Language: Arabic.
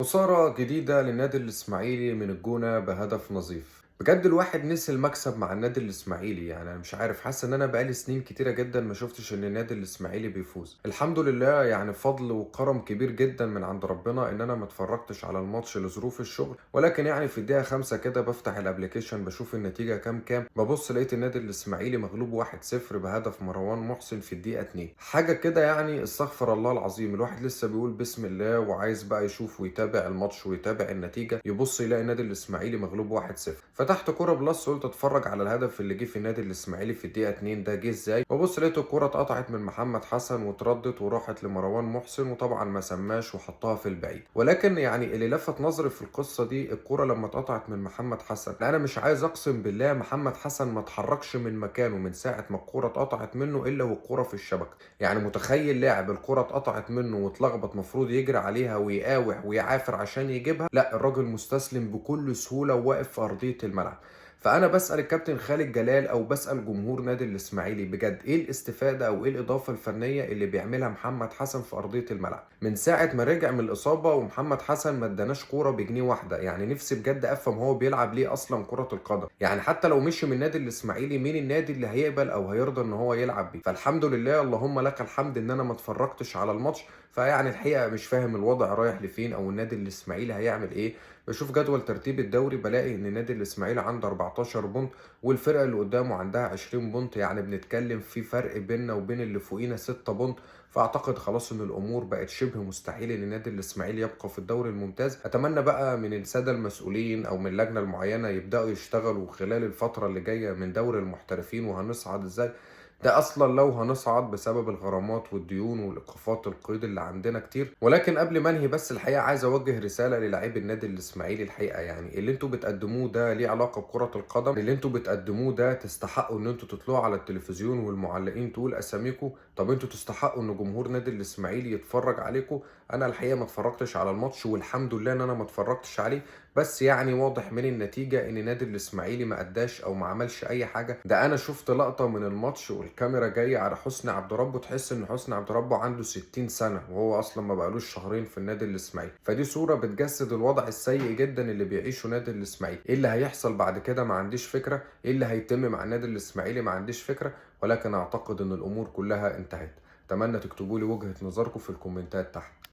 خسارة جديدة للنادي الإسماعيلي من الجونة بهدف نظيف. بجد الواحد نسي المكسب مع النادي الإسماعيلي، يعني أنا مش عارف، حاسس إن أنا بقالي سنين كتيرة جدا ما شفتش إن النادي الإسماعيلي بيفوز. الحمد لله، يعني فضل وكرم كبير جدا من عند ربنا إن أنا ما اتفرجتش على الماتش لظروف الشغل، ولكن يعني في الدقيقة 5 كده بفتح الأبليكيشن بشوف النتيجة كام، ببص لقيت النادي الإسماعيلي مغلوب 1-0 بهدف مروان محسن في الدقيقة 2. حاجة كده يعني استغفر الله العظيم، الواحد لسه بيقول بسم الله وعايز بقى يشوف ويتابع الماتش ويتابع النتيجة، يبص يلاقي النادي الإسماعيلي مغلوب 1-0. فتحت كورة بلس قلت اتفرج على الهدف اللي جه في النادي الإسماعيلي في الدقيقة 2 ده جه ازاي، وبص لقيت الكورة اتقطعت من محمد حسن واتردت وراحت لمروان محسن، وطبعا ما سماش وحطها في البعيد. ولكن يعني اللي لفت نظري في القصة دي الكورة لما اتقطعت من محمد حسن، انا مش عايز اقسم بالله محمد حسن ما اتحركش من مكانه من ساعة ما الكورة اتقطعت منه الا والكورة في الشبكة. يعني متخيل لاعب الكرة اتقطعت منه واتلخبط مفروض يجري عليها ويقاوح ويعافر عشان يجيبها، لا الراجل مستسلم بكل سهولة وواقف في أرضية الملعب. فأنا بسأل الكابتن خالد جلال أو بسأل جمهور نادي الإسماعيلي، بجد إيه الاستفادة أو إيه الإضافة الفنية اللي بيعملها محمد حسن في أرضية الملعب من ساعة ما رجع من الإصابة؟ ومحمد حسن ما اداناش كورة بجنيه واحدة. يعني نفسي بجد أفهم هو بيلعب ليه أصلا كرة القدم. يعني حتى لو مشي من النادي الإسماعيلي، مين النادي اللي هيقبل أو هيرضى إن هو يلعب بيه؟ فالحمد لله اللهم لك الحمد إن أنا ما اتفرجتش على الماتش. فيعني الحقيقة مش فاهم الوضع رايح لفين أو النادي الإسماعيلي هيعمل إيه. بشوف جدول ترتيب الدوري بلاقي إن النادي الإسماعيلي عنده 14 بونت والفرقة اللي قدامه عندها 20 بونت، يعني بنتكلم في فرق بيننا وبين اللي فوقينا 6 بونت. فأعتقد خلاص إن الأمور بقت شبه مستحيل إن النادي الإسماعيلي يبقى في الدوري الممتاز. أتمنى بقى من السادة المسؤولين أو من اللجنة المعينة يبدأوا يشتغلوا خلال الفترة اللي جاية من دوري المحترفين وهنصعد إزاي. ده اصلا لو هنصعد بسبب الغرامات والديون والايقافات القيد اللي عندنا كتير. ولكن قبل ما انهي بس الحقيقه عايز اوجه رساله للاعيب النادي الاسماعيلي. الحقيقه يعني اللي انتوا بتقدموه ده ليه علاقه بكره القدم؟ اللي انتوا بتقدموه ده تستحقوا ان انتوا تطلعوا على التلفزيون والمعلقين تقول اساميكم؟ طب انتوا تستحقوا ان جمهور نادي الاسماعيلي يتفرج عليكم؟ انا الحقيقه ما اتفرجتش على الماتش والحمد لله ان انا ما اتفرجتش عليه، بس يعني واضح من النتيجة ان نادي الاسماعيلي ما اداش او ما عملش اي حاجة. ده انا شفت لقطة من الماتش والكاميرا جاية على حسني عبد ربه، تحس ان حسني عبد ربه عنده 60 سنة وهو اصلا ما بقالوش شهرين في النادي الاسماعيلي. فدي صورة بتجسد الوضع السيء جدا اللي بيعيشه نادي الاسماعيلي. ايه اللي هيحصل بعد كده ما عنديش فكرة، ايه اللي هيتم مع النادي الاسماعيلي ما عنديش فكرة، ولكن اعتقد ان الامور كلها انتهت. اتمنى تكتبوا لي وجهة نظركم في الكومنتات تحت.